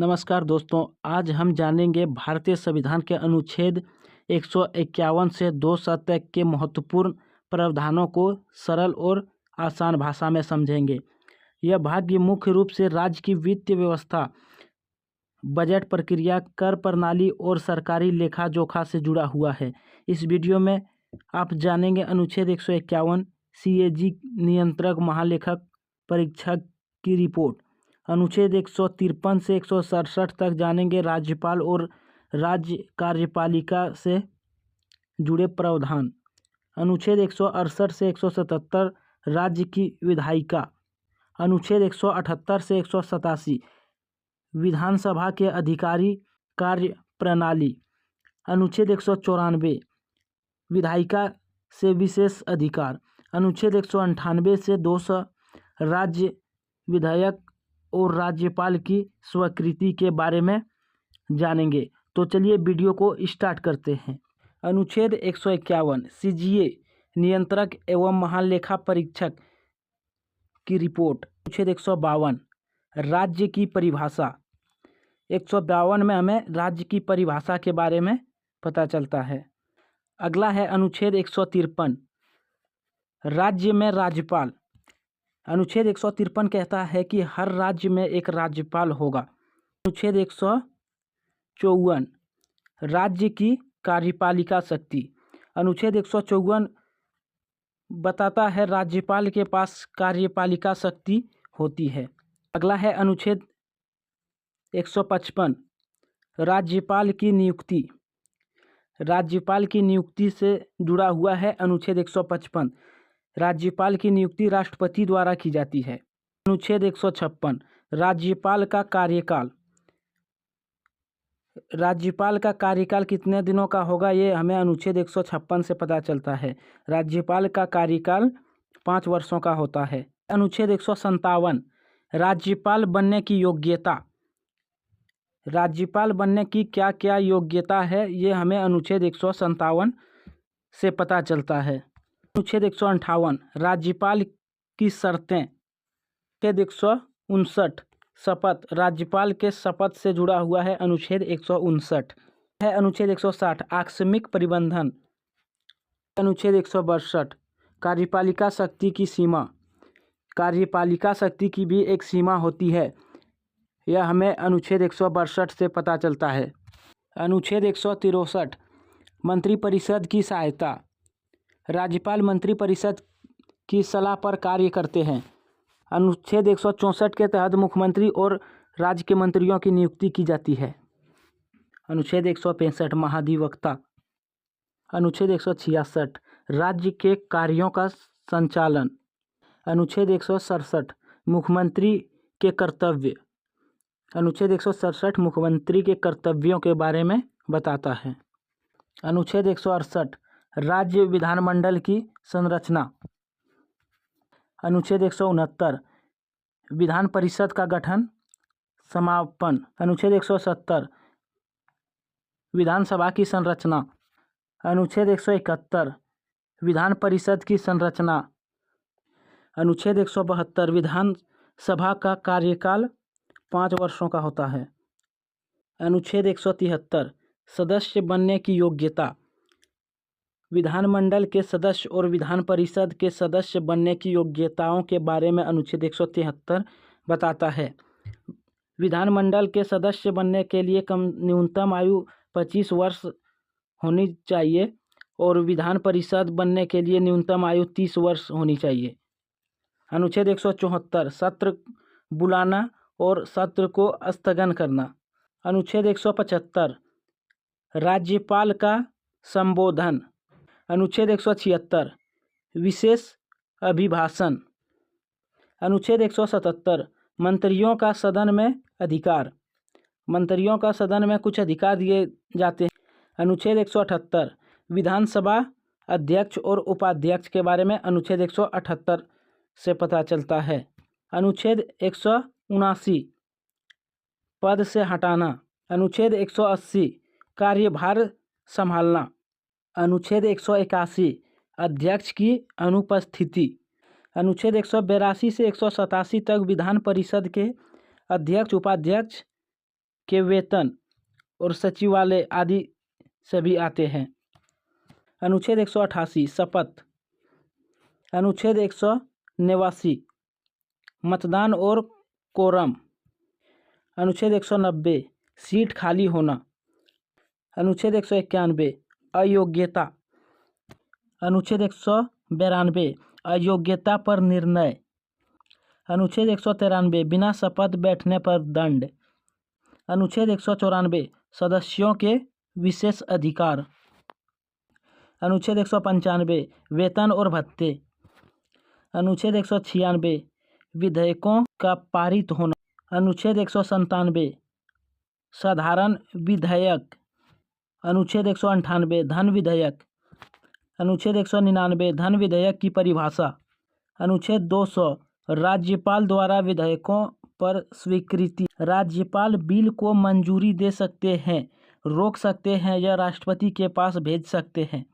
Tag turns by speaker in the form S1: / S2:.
S1: नमस्कार दोस्तों, आज हम जानेंगे भारतीय संविधान के अनुच्छेद 151 से 200 तक के महत्वपूर्ण प्रावधानों को सरल और आसान भाषा में समझेंगे। यह भाग मुख्य रूप से राज्य की वित्तीय व्यवस्था, बजट प्रक्रिया, कर प्रणाली और सरकारी लेखा जोखा से जुड़ा हुआ है। इस वीडियो में आप जानेंगे अनुच्छेद 151 CAG नियंत्रक महालेखक परीक्षक की रिपोर्ट। अनुच्छेद 153 से 167 तक जानेंगे राज्यपाल और राज्य कार्यपालिका से जुड़े प्रावधान। अनुच्छेद 168 से 177 राज्य की विधायिका। अनुच्छेद 178 से 187 विधानसभा के अधिकारी कार्य प्रणाली। अनुच्छेद 194 विधायिका से विशेष अधिकार। अनुच्छेद 198 से 200 राज्य विधायक और राज्यपाल की स्वीकृति के बारे में जानेंगे। तो चलिए वीडियो को स्टार्ट करते हैं। अनुच्छेद 151 CGA नियंत्रक एवं महालेखा परीक्षक की रिपोर्ट। अनुच्छेद 152 राज्य की परिभाषा। 152 में हमें राज्य की परिभाषा के बारे में पता चलता है। अगला है अनुच्छेद 153 राज्य में राज्यपाल। अनुच्छेद 153 कहता है कि हर राज्य में एक राज्यपाल होगा। अनुच्छेद 154 राज्य की कार्यपालिका शक्ति। अनुच्छेद 154 बताता है राज्यपाल के पास कार्यपालिका शक्ति होती है। अगला है अनुच्छेद 155 राज्यपाल की नियुक्ति। राज्यपाल की नियुक्ति से जुड़ा हुआ है अनुच्छेद 155। राज्यपाल की नियुक्ति राष्ट्रपति द्वारा की जाती है। अनुच्छेद 156 राज्यपाल का कार्यकाल। राज्यपाल का कार्यकाल कितने दिनों का होगा, ये हमें अनुच्छेद 156 से पता चलता है। राज्यपाल का कार्यकाल 5 वर्षों का होता है। अनुच्छेद 157 राज्यपाल बनने की योग्यता। राज्यपाल बनने की क्या क्या योग्यता है, ये हमें अनुच्छेद 157 से पता चलता है। अनुच्छेद 158 राज्यपाल की शर्तें। अनुच्छेद 159 शपथ। राज्यपाल के शपथ से जुड़ा हुआ है अनुच्छेद 159 है। अनुच्छेद 160 आकस्मिक प्रबंधन। अनुच्छेद 162 कार्यपालिका शक्ति की सीमा। कार्यपालिका शक्ति की भी एक सीमा होती है, यह हमें अनुच्छेद 162 से पता चलता है। अनुच्छेद 163 मंत्रिपरिषद की सहायता। राज्यपाल मंत्रिपरिषद की सलाह पर कार्य करते हैं। अनुच्छेद 164 के तहत मुख्यमंत्री और राज्य के मंत्रियों की नियुक्ति की जाती है। अनुच्छेद 165 महाधिवक्ता। अनुच्छेद 166 राज्य के कार्यों का संचालन। अनुच्छेद 167 मुख्यमंत्री के कर्तव्य। अनुच्छेद 167 मुख्यमंत्री के कर्तव्यों के बारे में बताता है। अनुच्छेद 168 राज्य विधानमंडल की संरचना। अनुच्छेद 169 विधान परिषद का गठन समापन। अनुच्छेद 170 विधानसभा की संरचना। अनुच्छेद 171 विधान परिषद की संरचना। अनुच्छेद 172 विधानसभा का कार्यकाल 5 वर्षों का होता है। अनुच्छेद 173 सदस्य बनने की योग्यता। विधानमंडल के सदस्य और विधान परिषद के सदस्य बनने की योग्यताओं के बारे में अनुच्छेद 173 बताता है। विधानमंडल के सदस्य बनने के लिए न्यूनतम आयु 25 वर्ष होनी चाहिए और विधान परिषद बनने के लिए न्यूनतम आयु 30 वर्ष होनी चाहिए। अनुच्छेद 174 सत्र बुलाना और सत्र को स्थगन करना। अनुच्छेद 175 राज्यपाल का संबोधन। अनुच्छेद 176 विशेष अभिभाषण। अनुच्छेद 177 मंत्रियों का सदन में अधिकार। मंत्रियों का सदन में कुछ अधिकार दिए जाते हैं। अनुच्छेद 178 विधानसभा अध्यक्ष और उपाध्यक्ष के बारे में अनुच्छेद 178 से पता चलता है। अनुच्छेद 179 पद से हटाना। अनुच्छेद 180 कार्यभार संभालना। अनुच्छेद 181 अध्यक्ष की अनुपस्थिति। अनुच्छेद 182 से 187 तक विधान परिषद के अध्यक्ष उपाध्यक्ष के वेतन और सचिवालय आदि सभी आते हैं। अनुच्छेद 188 शपथ। अनुच्छेद 189 मतदान और कोरम। अनुच्छेद 190 सीट खाली होना। अनुच्छेद 191 अयोग्यता। अनुच्छेद 192 अयोग्यता पर निर्णय। अनुच्छेद 193 बिना शपथ बैठने पर दंड। अनुच्छेद 194 सदस्यों के विशेष अधिकार। अनुच्छेद 195 वेतन और भत्ते। अनुच्छेद 196 विधेयकों का पारित होना। अनुच्छेद 197 साधारण विधेयक। अनुच्छेद 198 धन विधेयक। अनुच्छेद 199 धन विधेयक की परिभाषा। अनुच्छेद 200 राज्यपाल द्वारा विधेयकों पर स्वीकृति। राज्यपाल बिल को मंजूरी दे सकते हैं, रोक सकते हैं या राष्ट्रपति के पास भेज सकते हैं।